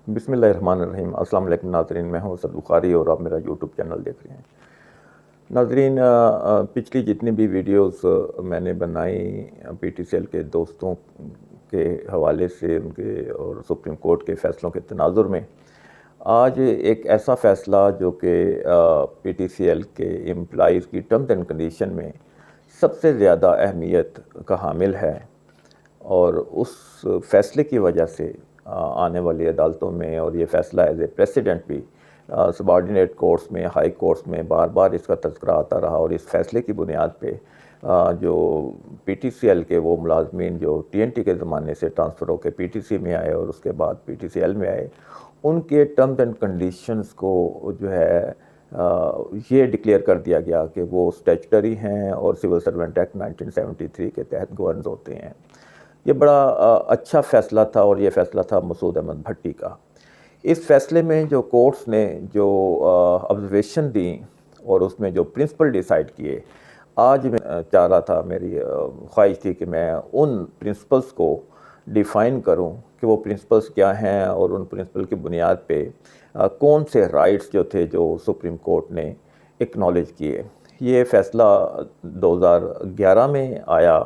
بسم اللہ الرحمن الرحیم۔ السلام علیکم ناظرین، میں ہوں اسد بخاری اور آپ میرا یوٹیوب چینل دیکھ رہے ہیں۔ ناظرین، پچھلی جتنی بھی ویڈیوز میں نے بنائی پی ٹی سی ایل کے دوستوں کے حوالے سے، ان کے اور سپریم کورٹ کے فیصلوں کے تناظر میں، آج ایک ایسا فیصلہ جو کہ پی ٹی سی ایل کے امپلائیز کی ٹرمز اینڈ کنڈیشن میں سب سے زیادہ اہمیت کا حامل ہے، اور اس فیصلے کی وجہ سے آنے والی عدالتوں میں، اور یہ فیصلہ ایز اے پریسیڈنٹ بھی سبارڈینیٹ کورٹس میں، ہائی کورٹس میں بار بار اس کا تذکرہ آتا رہا، اور اس فیصلے کی بنیاد پہ جو پی ٹی سی ایل کے وہ ملازمین جو ٹی این ٹی کے زمانے سے ٹرانسفر ہو کے پی ٹی سی میں آئے اور اس کے بعد پی ٹی سی ایل میں آئے، ان کے ٹرمز اینڈ کنڈیشنز کو جو ہے یہ ڈکلیئر کر دیا گیا کہ وہ اسٹیچوٹری ہیں اور سول سرونٹ ایکٹ 1973 کے تحت گورنز ہوتے ہیں۔ یہ بڑا اچھا فیصلہ تھا، اور یہ فیصلہ تھا مسعود احمد بھٹی کا۔ اس فیصلے میں جو کورٹس نے جو آبزرویشن دیں اور اس میں جو پرنسپل ڈیسائیڈ کیے، آج میں چاہ رہا تھا، میری خواہش تھی کہ میں ان پرنسپلز کو ڈیفائن کروں کہ وہ پرنسپلز کیا ہیں، اور ان پرنسپل کی بنیاد پہ کون سے رائٹس جو تھے جو سپریم کورٹ نے اکنالج کیے۔ یہ فیصلہ 2011 میں آیا،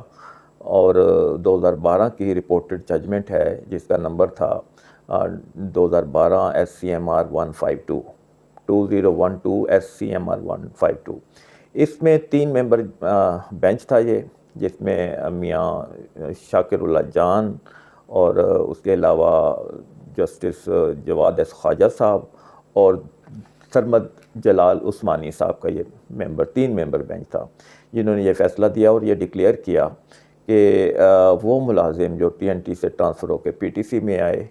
اور 2012 کی رپورٹڈ ججمنٹ ہے جس کا نمبر تھا 2012 S C M R 152 2012 S C M R 152۔ اس میں 3 ممبر بینچ تھا یہ، جس میں میاں شاکر اللہ جان، اور اس کے علاوہ جسٹس جواد ایس خواجہ صاحب اور سرمد جلال عثمانی صاحب کا یہ 3 ممبر بینچ تھا، جنہوں نے یہ فیصلہ دیا اور یہ ڈکلیئر کیا کہ وہ ملازم جو ٹی این ٹی سے ٹرانسفر ہو کے پی ٹی سی میں آئے،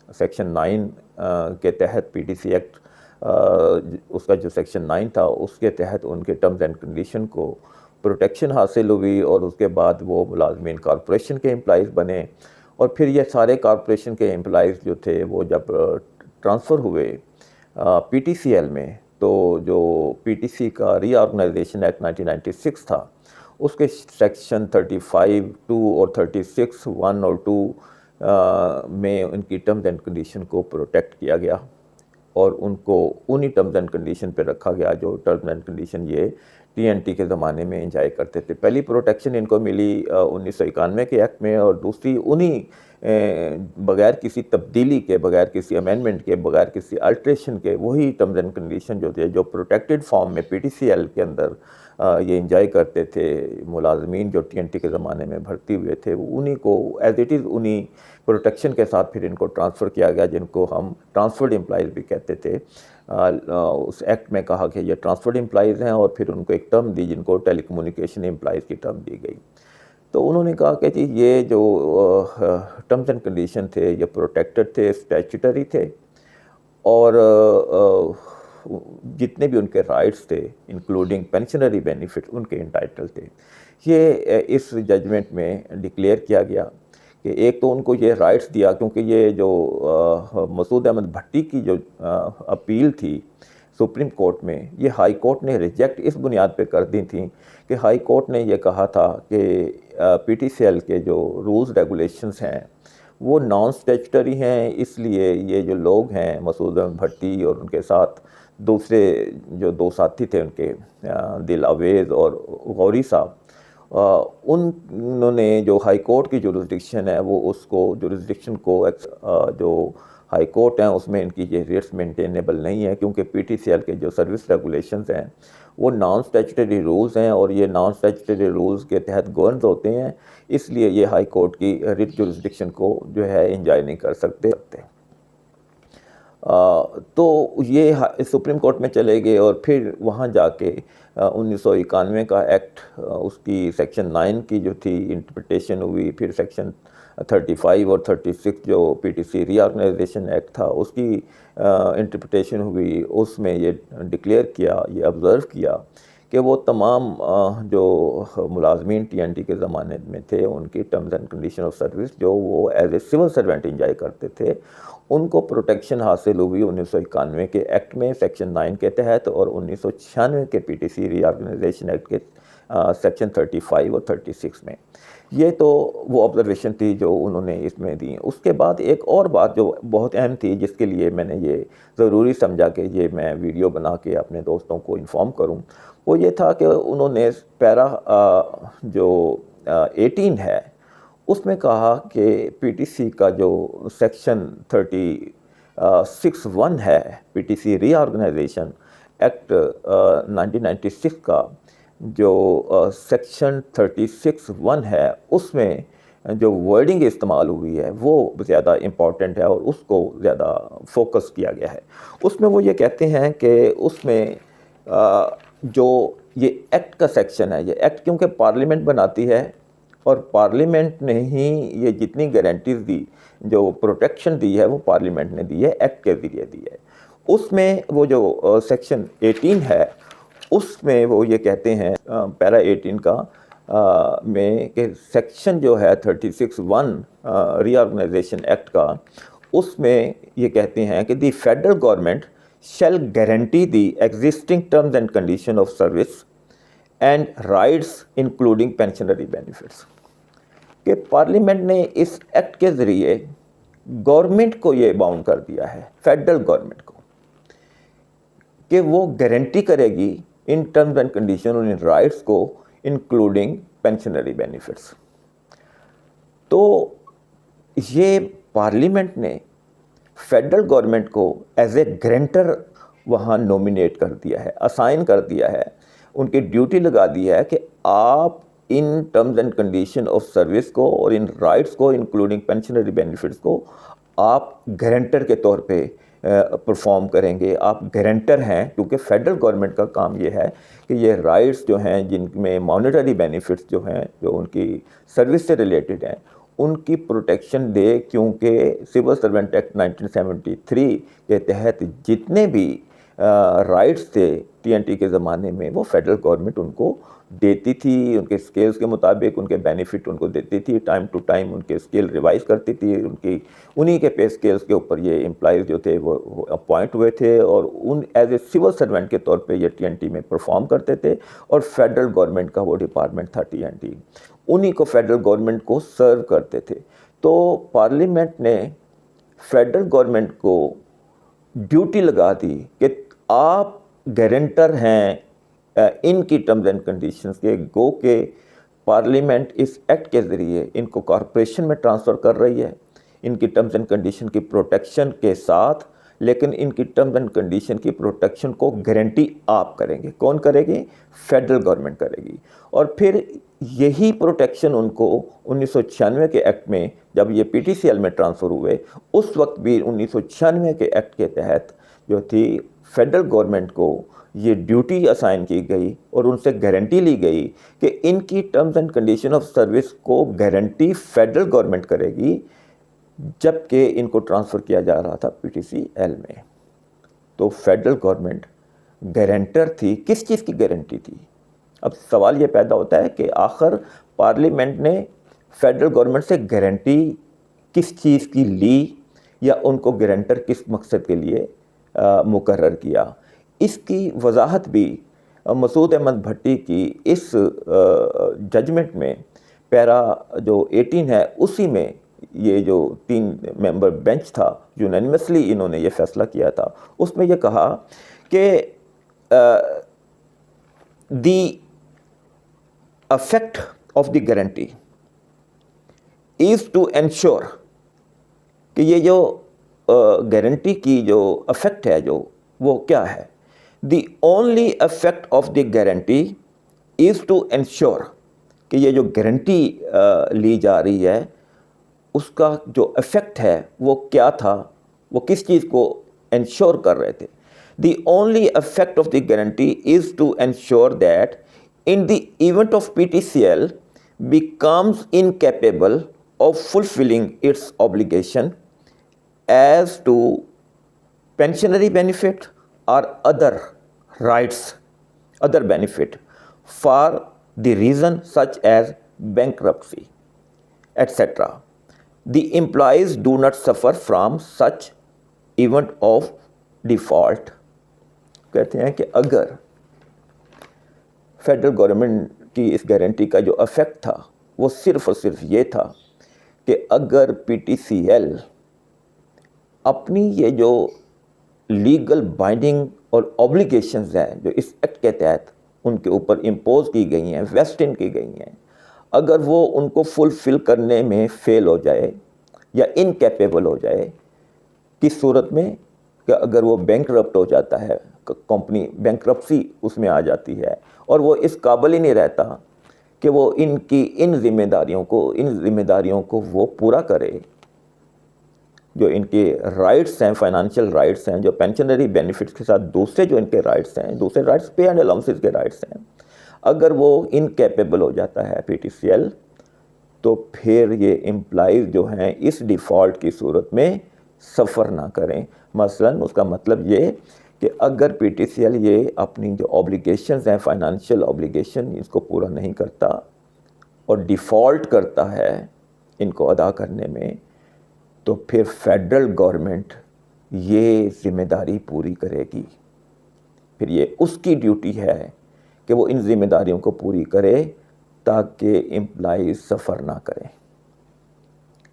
سیکشن 9 کے تحت پی ٹی سی ایکٹ، اس کا جو سیکشن 9 تھا اس کے تحت ان کے ٹرمز اینڈ کنڈیشن کو پروٹیکشن حاصل ہوئی، اور اس کے بعد وہ ملازمین کارپوریشن کے امپلائیز بنے، اور پھر یہ سارے کارپوریشن کے امپلائیز جو تھے وہ جب ٹرانسفر ہوئے پی ٹی سی ایل میں، تو جو پی ٹی سی کا ری آرگنائزیشن ایکٹ 1996 تھا، اس کے سیکشن 35(2) اور 36(1) اور 2 میں ان کی ٹرمز اینڈ کنڈیشن کو پروٹیکٹ کیا گیا، اور ان کو انہی ٹرمز اینڈ کنڈیشن پہ رکھا گیا جو ٹرمز اینڈ کنڈیشن یہ ٹی این ٹی کے زمانے میں انجوائے کرتے تھے۔ پہلی پروٹیکشن ان کو ملی 1991 کے ایکٹ میں، اور دوسری انہی بغیر کسی تبدیلی کے، بغیر کسی امینڈمنٹ کے، بغیر کسی الٹریشن کے، وہی ٹرمز اینڈ کنڈیشن جو تھے جو پروٹیکٹڈ فارم میں پی ٹی سی ایل کے اندر یہ انجوائے کرتے تھے ملازمین جو ٹی این ٹی کے زمانے میں بھرتی ہوئے تھے، انہی کو ایز اٹ از انہی پروٹیکشن کے ساتھ پھر ان کو ٹرانسفر کیا گیا، جن کو ہم ٹرانسفرڈ امپلائیز بھی کہتے تھے۔ اس ایکٹ میں کہا کہ یہ ٹرانسفرڈ امپلائیز ہیں، اور پھر ان کو ایک ٹرم دی جن کو ٹیلی کمیونیکیشن امپلائیز کی ٹرم دی گئی۔ تو انہوں نے کہا کہ جی یہ جو ٹرمز اینڈ کنڈیشن تھے یہ پروٹیکٹڈ تھے، اسٹیچوٹری تھے، اور جتنے بھی ان کے رائٹس تھے انکلوڈنگ پینشنری بینیفٹ ان کے انٹائٹل تھے۔ یہ اس ججمنٹ میں ڈکلیئر کیا گیا کہ ایک تو ان کو یہ رائٹس دیا، کیونکہ یہ جو مسعود احمد بھٹی کی جو اپیل تھی سپریم کورٹ میں، یہ ہائی کورٹ نے ریجیکٹ اس بنیاد پہ کر دی تھیں کہ ہائی کورٹ نے یہ کہا تھا کہ پی ٹی سی ایل کے جو رولز ریگولیشنز ہیں وہ نان اسٹیچوٹری ہیں، اس لیے یہ جو لوگ ہیں مسعود احمد بھٹی اور ان کے ساتھ دوسرے جو 2 ساتھی تھے ان کے، دل اویز اور غوری صاحب، انہوں نے جو ہائی کورٹ کی جورسڈکشن ہے وہ اس کو جورسڈکشن کو جو ہائی کورٹ ہیں اس میں ان کی یہ ریٹس مینٹینیبل نہیں ہے، کیونکہ پی ٹی سی ایل کے جو سروس ریگولیشنز ہیں وہ نان اسٹیچوٹری رولز ہیں، اور یہ نان اسٹیچوٹری رولز کے تحت گورنز ہوتے ہیں، اس لیے یہ ہائی کورٹ کی ریٹ جورسڈکشن کو جو ہے انجوائے نہیں کر سکتے۔ تو یہ سپریم کورٹ میں چلے گئے، اور پھر وہاں جا کے 1991 کا ایکٹ، اس کی سیکشن 9 کی جو تھی انٹرپریٹیشن ہوئی، پھر سیکشن 35 اور 36 جو پی ٹی سی ری آرگنائزیشن ایکٹ تھا اس کی انٹرپریٹیشن ہوئی، اس میں یہ ڈکلیئر کیا، یہ آبزرو کیا کہ وہ تمام جو ملازمین ٹی این ٹی کے زمانے میں تھے ان کی terms and condition of service جو وہ as a civil servant enjoy کرتے تھے، ان کو پروٹیکشن حاصل ہوئی 1991 کے ایکٹ میں سیکشن 9 کے تحت، اور 1996 کے پی ٹی سی ری آرگنائزیشن ایکٹ کے سیکشن 35 اور 36 میں۔ یہ تو وہ آبزرویشن تھی جو انہوں نے اس میں دی. اس کے بعد ایک اور بات جو بہت اہم تھی جس کے لیے میں نے یہ ضروری سمجھا کہ یہ میں ویڈیو بنا کے اپنے دوستوں کو انفارم کروں, وہ یہ تھا کہ انہوں نے پیرا جو 18 ہے اس میں کہا کہ پی ٹی سی کا جو سیکشن 36(1) ہے, پی ٹی سی ری آرگنائزیشن ایکٹ 1996 کا جو سیکشن 36(1) ہے, اس میں جو ورڈنگ استعمال ہوئی ہے وہ زیادہ امپورٹنٹ ہے اور اس کو زیادہ فوکس کیا گیا ہے. اس میں وہ یہ کہتے ہیں کہ اس میں جو یہ ایکٹ کا سیکشن ہے, یہ ایکٹ کیونکہ پارلیمنٹ بناتی ہے اور پارلیمنٹ نے ہی یہ جتنی گارنٹیز دی, جو پروٹیکشن دی ہے وہ پارلیمنٹ نے دی ہے, ایکٹ کے ذریعے دی ہے. اس میں وہ جو سیکشن 18 ہے اس میں وہ یہ کہتے ہیں پیرا 18 کا میں کہ سیکشن جو ہے 36(1) ری آرگنائزیشن ایکٹ کا, اس میں یہ کہتے ہیں کہ the federal government shall guarantee the existing terms and condition of service and rights including pensionary benefits. کہ پارلیمنٹ نے اس ایکٹ کے ذریعے گورنمنٹ کو یہ باؤنڈ کر دیا ہے, فیڈرل گورنمنٹ کو, کہ وہ گارنٹی کرے گی ان ٹرمز اینڈ کنڈیشن اور ان رائٹس کو انکلوڈنگ پینشنری بینیفٹس. تو یہ پارلیمنٹ نے فیڈرل گورنمنٹ کو ایز اے گرینٹر وہاں نومینیٹ کر دیا ہے, اسائن کر دیا ہے, ان کی ڈیوٹی لگا دی ہے کہ آپ in terms and condition of service کو اور ان رائٹس کو انکلوڈنگ پینشنری بینیفٹس کو آپ گارنٹر کے طور پہ پرفارم کریں گے. آپ گارنٹر ہیں کیونکہ فیڈرل گورنمنٹ کا کام یہ ہے کہ یہ رائٹس جو ہیں جن میں مانیٹری بینیفٹس جو ہیں جو ان کی سروس سے ریلیٹڈ ہیں ان کی پروٹیکشن دے, کیونکہ سول سرونٹ ایکٹ 1973 کے تحت جتنے بھی رائٹس تھے ٹی این ٹی کے زمانے میں وہ فیڈرل گورنمنٹ ان کو دیتی تھی, ان کے اسکیلز کے مطابق ان کے بینیفٹ ان کو دیتی تھی, ٹائم ٹو ٹائم ان کے اسکیل ریوائز کرتی تھی, انہی کے پے اسکیلز کے اوپر یہ امپلائیز جو تھے وہ اپوائنٹ ہوئے تھے اور in as a civil servant کے طور پہ یہ ٹی این ٹی میں پرفارم کرتے تھے. اور فیڈرل گورنمنٹ کا وہ ڈپارٹمنٹ تھا ٹی این ٹی, انہی کو فیڈرل گورنمنٹ کو سرو کرتے تھے. تو پارلیمنٹ نے فیڈرل گورنمنٹ کو ڈیوٹی لگا دی کہ آپ گارنٹر ہیں ان کی ٹرمز اینڈ کنڈیشنز کے, گو کہ پارلیمنٹ اس ایکٹ کے ذریعے ان کو کارپوریشن میں ٹرانسفر کر رہی ہے ان کی ٹرمز اینڈ کنڈیشن کی پروٹیکشن کے ساتھ, لیکن ان کی ٹرمز اینڈ کنڈیشن کی پروٹیکشن کو گارنٹی آپ کریں گے. کون کرے گی؟ فیڈرل گورنمنٹ کرے گی. اور پھر یہی پروٹیکشن ان کو 1996 کے ایکٹ میں جب یہ پی ٹی سی ایل میں ٹرانسفر ہوئے اس وقت بھی 1996 کے ایکٹ کے تحت جو تھی فیڈرل گورنمنٹ کو یہ ڈیوٹی اسائن کی گئی اور ان سے گارنٹی لی گئی کہ ان کی terms and condition of service کو گارنٹی فیڈرل گورنمنٹ کرے گی, جبکہ ان کو ٹرانسفر کیا جا رہا تھا پی ٹی سی ایل میں. تو فیڈرل گورنمنٹ گارنٹر تھی. کس چیز کی گارنٹی تھی؟ اب سوال یہ پیدا ہوتا ہے کہ آخر پارلیمنٹ نے فیڈرل گورنمنٹ سے گارنٹی کس چیز کی لی, یا ان کو گارنٹر کس مقصد کے لیے مقرر کیا؟ اس کی وضاحت بھی مسعود احمد بھٹی کی اس ججمنٹ میں پیرا جو 18 ہے اسی میں یہ جو 3 ممبر بینچ تھا یونینیمسلی انہوں نے یہ فیصلہ کیا تھا, اس میں یہ کہا کہ دی effect of the guarantee is to ensure کہ یہ جو گارنٹی کی جو افیکٹ ہے جو وہ کیا ہے؟ The only effect of the guarantee is to ensure کہ یہ جو گارنٹی لی جا رہی ہے اس کا جو افیکٹ ہے وہ کیا تھا, وہ کس چیز کو انشور کر رہے تھے. The only effect of the guarantee is to ensure that in the event of PTCL becomes incapable of fulfilling its obligation as to pensionary benefit or other rights, other benefit for the reason such as bankruptcy, etc. The employees do not suffer from such event of default. کہتے ہیں کہ اگر federal government کی اس guarantee کا جو effect تھا وہ صرف اور صرف یہ تھا کہ اگر پی ٹی سی ایل اپنی یہ جو لیگل بائنڈنگ اور اوبلیگیشنز ہیں جو اس ایکٹ کے تحت ان کے اوپر امپوز کی گئی ہیں، ویسٹ ان کی گئی ہیں، اگر وہ ان کو فلفل کرنے میں فیل ہو جائے یا انکیپیبل ہو جائے، کس صورت میں کہ اگر وہ بینکرپٹ ہو جاتا ہے، کمپنی بینکرپسی اس میں آ جاتی ہے اور وہ اس قابل ہی نہیں رہتا کہ وہ ان ذمہ داریوں کو وہ پورا کرے، جو ان کے رائٹس ہیں، فائنانشیل رائٹس ہیں، جو پینشنری بینیفٹس کے ساتھ دوسرے جو ان کے رائٹس ہیں، دوسرے رائٹس پے اینڈ الاؤنسز کے رائٹس ہیں، اگر وہ انکیپیبل ہو جاتا ہے پی ٹی سی ایل، تو پھر یہ امپلائیز جو ہیں اس ڈیفالٹ کی صورت میں سفر نہ کریں۔ مثلاً اس کا مطلب یہ کہ اگر پی ٹی سی ایل یہ اپنی جو اوبلیگیشنز ہیں، فائنانشیل اوبلیگیشن، اس کو پورا نہیں کرتا اور ڈیفالٹ کرتا ہے ان کو ادا کرنے میں، تو پھر فیڈرل گورنمنٹ یہ ذمہ داری پوری کرے گی۔ پھر یہ اس کی ڈیوٹی ہے کہ وہ ان ذمہ داریوں کو پوری کرے تاکہ امپلائیز سفر نہ کریں۔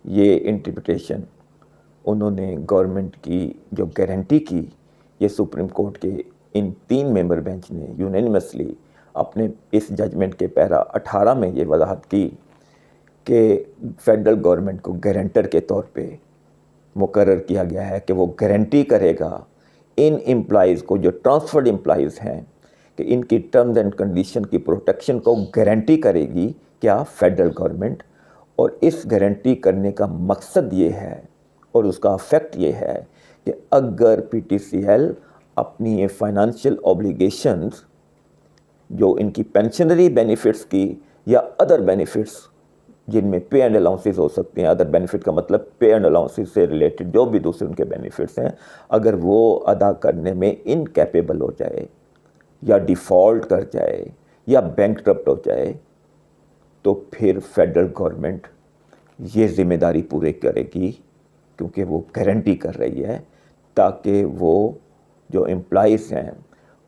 یہ انٹرپریٹیشن انہوں نے گورنمنٹ کی جو گارنٹی کی، یہ سپریم کورٹ کے ان 3 ممبر بینچ نے یونینیمسلی اپنے اس ججمنٹ کے پیرا 18 میں یہ وضاحت کی کہ فیڈرل گورنمنٹ کو گارنٹر کے طور پہ مقرر کیا گیا ہے کہ وہ گارنٹی کرے گا ان امپلائیز کو، جو ٹرانسفرڈ امپلائیز ہیں، کہ ان کی ٹرمز اینڈ کنڈیشن کی پروٹیکشن کو گارنٹی کرے گی کیا؟ Federal government. اور اس گارنٹی کرنے کا مقصد یہ ہے اور اس کا افیکٹ یہ ہے کہ اگر پی ٹی سی ایل اپنی یہ فائنانشیل اوبلیگیشنز جو ان کی پینشنری بینیفٹس کی یا ادر بینیفٹس جن میں پے اینڈ الاؤنسز ہو سکتے ہیں، ادر بینیفٹ کا مطلب پے اینڈ الاؤنسز سے ریلیٹڈ جو بھی دوسرے ان کے بینیفٹس ہیں، اگر وہ ادا کرنے میں انکیپیبل ہو جائے یا ڈیفالٹ کر جائے یا بینکرپٹ ہو جائے، تو پھر فیڈرل گورنمنٹ یہ ذمہ داری پورے کرے گی، کیونکہ وہ گارنٹی کر رہی ہے تاکہ وہ جو امپلائیز ہیں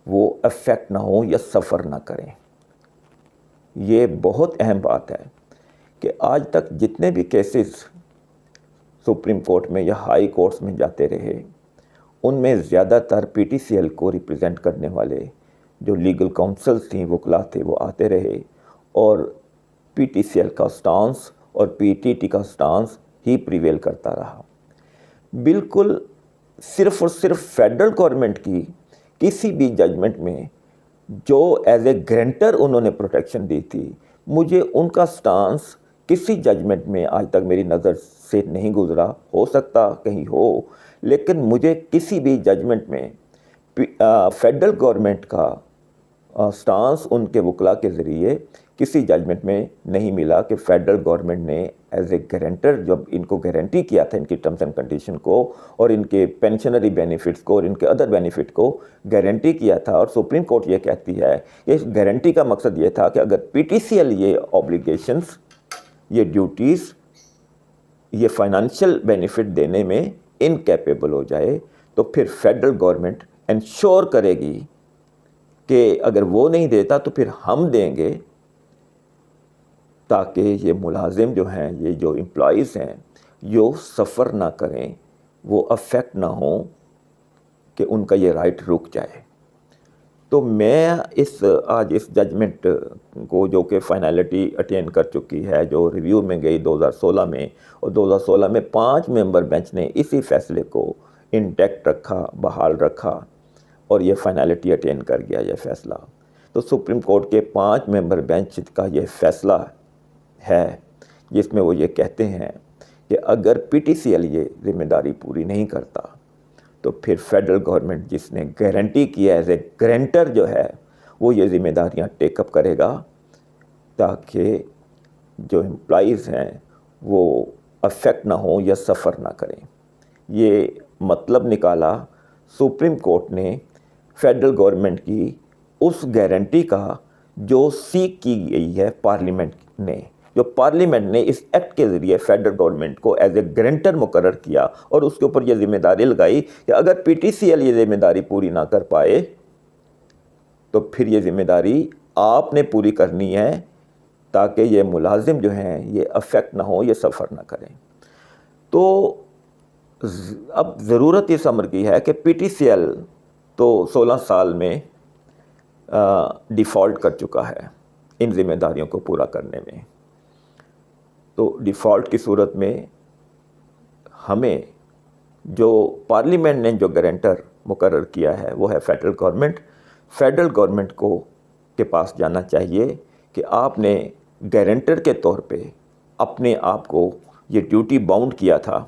وہ افیکٹ نہ ہوں یا سفر نہ کریں۔ یہ بہت اہم بات ہے کہ آج تک جتنے بھی کیسز سپریم کورٹ میں یا ہائی کورٹس میں جاتے رہے، ان میں زیادہ تر پی ٹی سی ایل کو ریپرزینٹ کرنے والے جو لیگل کاؤنسلز تھیں، وکلا تھے، وہ آتے رہے اور پی ٹی سی ایل کا سٹانس اور پی ٹی ٹی کا سٹانس ہی پریویل کرتا رہا۔ بالکل صرف اور صرف فیڈرل گورنمنٹ کی کسی بھی ججمنٹ میں جو ایز اے گرانٹر انہوں نے پروٹیکشن دی تھی، مجھے ان کا سٹانس کسی ججمنٹ میں آج تک میری نظر سے نہیں گزرا، ہو سکتا کہیں ہو، لیکن مجھے کسی بھی ججمنٹ میں فیڈرل گورنمنٹ کا سٹانس ان کے وکلا کے ذریعے کسی ججمنٹ میں نہیں ملا کہ فیڈرل گورنمنٹ نے ایز اے گارنٹر جب ان کو گارنٹی کیا تھا ان کی ٹرمز اینڈ کنڈیشن کو اور ان کے پینشنری بینیفٹس کو اور ان کے ادر بینیفٹ کو گارنٹی کیا تھا، اور سپریم کورٹ یہ کہتی ہے کہ اس گارنٹی کا مقصد یہ تھا کہ اگر پی ٹی سی ایل یہ اوبلیگیشنز، یہ ڈیوٹیز، یہ فائنانشیل بینیفٹ دینے میں انکیپیبل ہو جائے، تو پھر فیڈرل گورنمنٹ انشور کرے گی کہ اگر وہ نہیں دیتا تو پھر ہم دیں گے، تاکہ یہ ملازم جو ہیں، یہ جو امپلائیز ہیں، یہ سفر نہ کریں، وہ افیکٹ نہ ہوں کہ ان کا یہ رائٹ رک جائے۔ تو میں آج اس ججمنٹ کو جو کہ فائنلٹی اٹین کر چکی ہے، جو ریویو میں گئی 2016 میں، اور 2016 میں 5 ممبر بینچ نے اسی فیصلے کو انٹیکٹ رکھا، بحال رکھا، اور یہ فائنلٹی اٹین کر گیا یہ فیصلہ۔ تو سپریم کورٹ کے 5 ممبر بینچ کا یہ فیصلہ ہے جس میں وہ یہ کہتے ہیں کہ اگر پی ٹی سی ایل یہ ذمہ داری پوری نہیں کرتا، تو پھر فیڈرل گورنمنٹ جس نے گارنٹی کی ہے ایز اے گارنٹر جو ہے، وہ یہ ذمہ داریاں ٹیک اپ کرے گا تاکہ جو امپلائیز ہیں وہ افیکٹ نہ ہوں یا سفر نہ کریں۔ یہ مطلب نکالا سپریم کورٹ نے فیڈرل گورنمنٹ کی اس گارنٹی کا جو سیک کی گئی ہے پارلیمنٹ نے، جو پارلیمنٹ نے اس ایکٹ کے ذریعے فیڈرل گورنمنٹ کو ایز اے گارنٹر مقرر کیا اور اس کے اوپر یہ ذمہ داری لگائی کہ اگر پی ٹی سی ایل یہ ذمہ داری پوری نہ کر پائے تو پھر یہ ذمہ داری آپ نے پوری کرنی ہے تاکہ یہ ملازم جو ہیں یہ افیکٹ نہ ہو، یہ سفر نہ کریں۔ تو اب ضرورت اس امر کی ہے کہ پی ٹی سی ایل تو 16 سال میں ڈیفالٹ کر چکا ہے ان ذمہ داریوں کو پورا کرنے میں۔ تو ڈیفالٹ کی صورت میں ہمیں جو پارلیمنٹ نے جو گارنٹر مقرر کیا ہے وہ ہے فیڈرل گورنمنٹ۔ فیڈرل گورنمنٹ کو کے پاس جانا چاہیے کہ آپ نے گارنٹر کے طور پہ اپنے آپ کو یہ ڈیوٹی باؤنڈ کیا تھا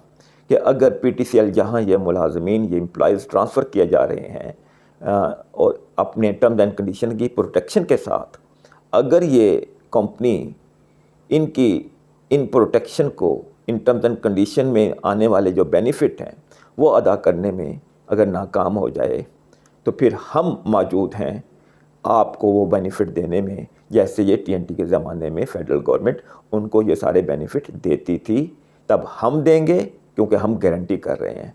کہ اگر پی ٹی سی ایل جہاں یہ ملازمین یہ امپلائیز ٹرانسفر کیے جا رہے ہیں اور اپنے ٹرمز اینڈ کنڈیشن کی پروٹیکشن کے ساتھ، اگر یہ کمپنی ان پروٹیکشن کو، ان ٹرمز اینڈ کنڈیشن میں آنے والے جو بینیفٹ ہیں وہ ادا کرنے میں اگر ناکام ہو جائے تو پھر ہم موجود ہیں آپ کو وہ بینیفٹ دینے میں، جیسے یہ ٹی این ٹی کے زمانے میں فیڈرل گورنمنٹ ان کو یہ سارے بینیفٹ دیتی تھی، تب ہم دیں گے کیونکہ ہم گارنٹی کر رہے ہیں۔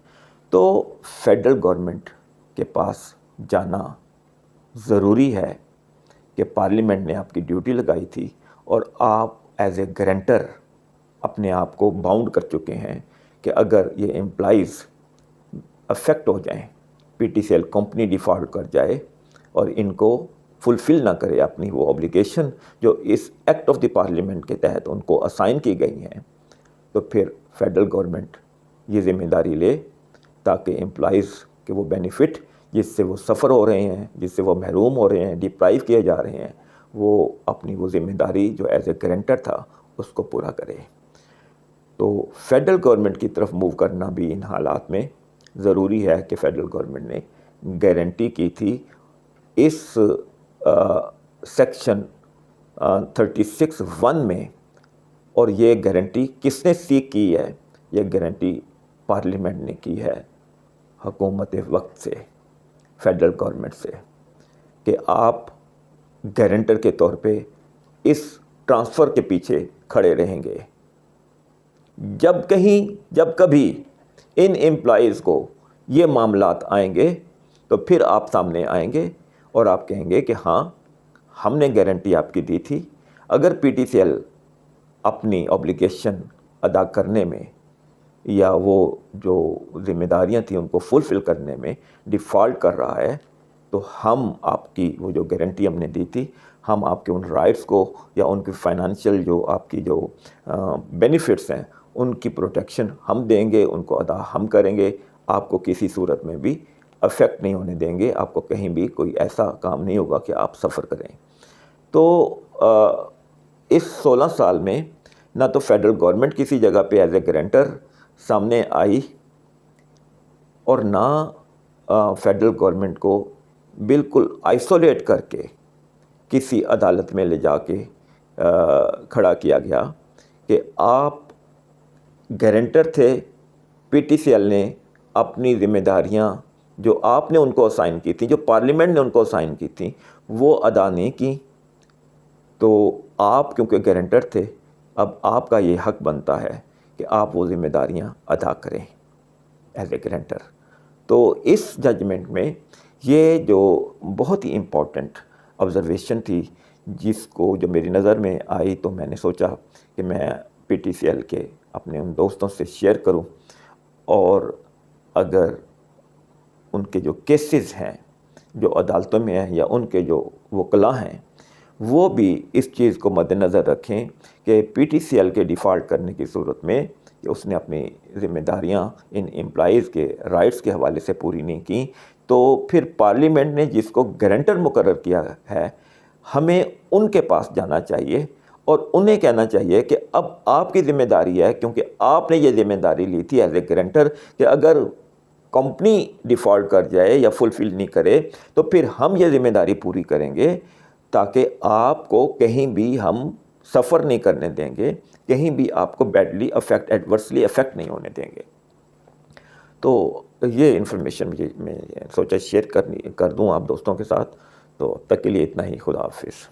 تو فیڈرل گورنمنٹ کے پاس جانا ضروری ہے کہ پارلیمنٹ نے آپ کی ڈیوٹی لگائی تھی اور آپ ایز اے گارنٹر اپنے آپ کو باؤنڈ کر چکے ہیں کہ اگر یہ امپلائیز افیکٹ ہو جائیں، P T C L company default کر جائے اور ان کو فلفل نہ کرے اپنی وہ اوبلیگیشن جو اس ایکٹ آف دی پارلیمنٹ کے تحت ان کو اسائن کی گئی ہیں، تو پھر فیڈرل گورنمنٹ یہ ذمہ داری لے تاکہ امپلائیز کے وہ بینیفٹ جس سے وہ سفر ہو رہے ہیں، جس سے وہ محروم ہو رہے ہیں، ڈپرائیو کیے جا رہے ہیں، وہ اپنی وہ ذمہ داری جو ایز اے گارنٹر تھا اس کو پورا کرے۔ تو فیڈرل گورنمنٹ کی طرف موو کرنا بھی ان حالات میں ضروری ہے کہ فیڈرل گورنمنٹ نے گارنٹی کی تھی اس سیکشن 36(1) میں، اور یہ گارنٹی کس نے سیک کی ہے؟ یہ گارنٹی پارلیمنٹ نے کی ہے حکومت وقت سے، فیڈرل گورنمنٹ سے، کہ آپ گارنٹر کے طور پہ اس ٹرانسفر کے پیچھے کھڑے رہیں گے۔ جب کبھی ان امپلائیز کو یہ معاملات آئیں گے تو پھر آپ سامنے آئیں گے اور آپ کہیں گے کہ ہاں ہم نے گارنٹی آپ کی دی تھی، اگر پی ٹی سی ایل اپنی اوبلیگیشن ادا کرنے میں یا وہ جو ذمہ داریاں تھیں ان کو فلفل کرنے میں ڈیفالٹ کر رہا ہے تو ہم آپ کی وہ جو گارنٹی ہم نے دی تھی، ہم آپ کے ان رائٹس کو یا ان کی فائنانشیل جو آپ کی جو بینیفٹس ہیں ان کی پروٹیکشن ہم دیں گے، ان کو ادا ہم کریں گے، آپ کو کسی صورت میں بھی افیکٹ نہیں ہونے دیں گے، آپ کو کہیں بھی کوئی ایسا کام نہیں ہوگا کہ آپ سفر کریں۔ تو اس 16 سال میں نہ تو فیڈرل گورنمنٹ کسی جگہ پہ ایز اے گارنٹر سامنے آئی اور نہ فیڈرل گورنمنٹ کو بالکل آئسولیٹ کر کے کسی عدالت میں لے جا کے کھڑا کیا گیا کہ آپ گارنٹر تھے، پی ٹی سی ایل نے اپنی ذمہ داریاں جو آپ نے ان کو اسائن کی تھیں، جو پارلیمنٹ نے ان کو اسائن کی تھیں، وہ ادا نہیں کی، تو آپ کیونکہ گارنٹر تھے اب آپ کا یہ حق بنتا ہے کہ آپ وہ ذمہ داریاں ادا کریں ایز اے گارنٹر۔ تو اس ججمنٹ میں یہ جو بہت ہی امپورٹنٹ آبزرویشن تھی جس کو جو میری نظر میں آئی تو میں نے سوچا کہ میں پی ٹی سی ایل کے اپنے ان دوستوں سے شیئر کروں، اور اگر ان کے جو کیسز ہیں جو عدالتوں میں ہیں یا ان کے جو وکلاء ہیں وہ بھی اس چیز کو مد نظر رکھیں کہ پی ٹی سی ایل کے ڈیفالٹ کرنے کی صورت میں کہ اس نے اپنی ذمہ داریاں ان امپلائیز کے رائٹس کے حوالے سے پوری نہیں کی، تو پھر پارلیمنٹ نے جس کو گارنٹر مقرر کیا ہے ہمیں ان کے پاس جانا چاہیے اور انہیں کہنا چاہیے کہ اب آپ کی ذمہ داری ہے، کیونکہ آپ نے یہ ذمہ داری لی تھی ایز اے گارنٹر کہ اگر کمپنی ڈیفالٹ کر جائے یا فلفل نہیں کرے تو پھر ہم یہ ذمہ داری پوری کریں گے تاکہ آپ کو کہیں بھی ہم سفر نہیں کرنے دیں گے، کہیں بھی آپ کو بیڈلی ایڈورسلی افیکٹ نہیں ہونے دیں گے۔ تو یہ انفارمیشن میں سوچا شیئر کر دوں آپ دوستوں کے ساتھ۔ تو اب تک کے لیے اتنا ہی، خدا حافظ۔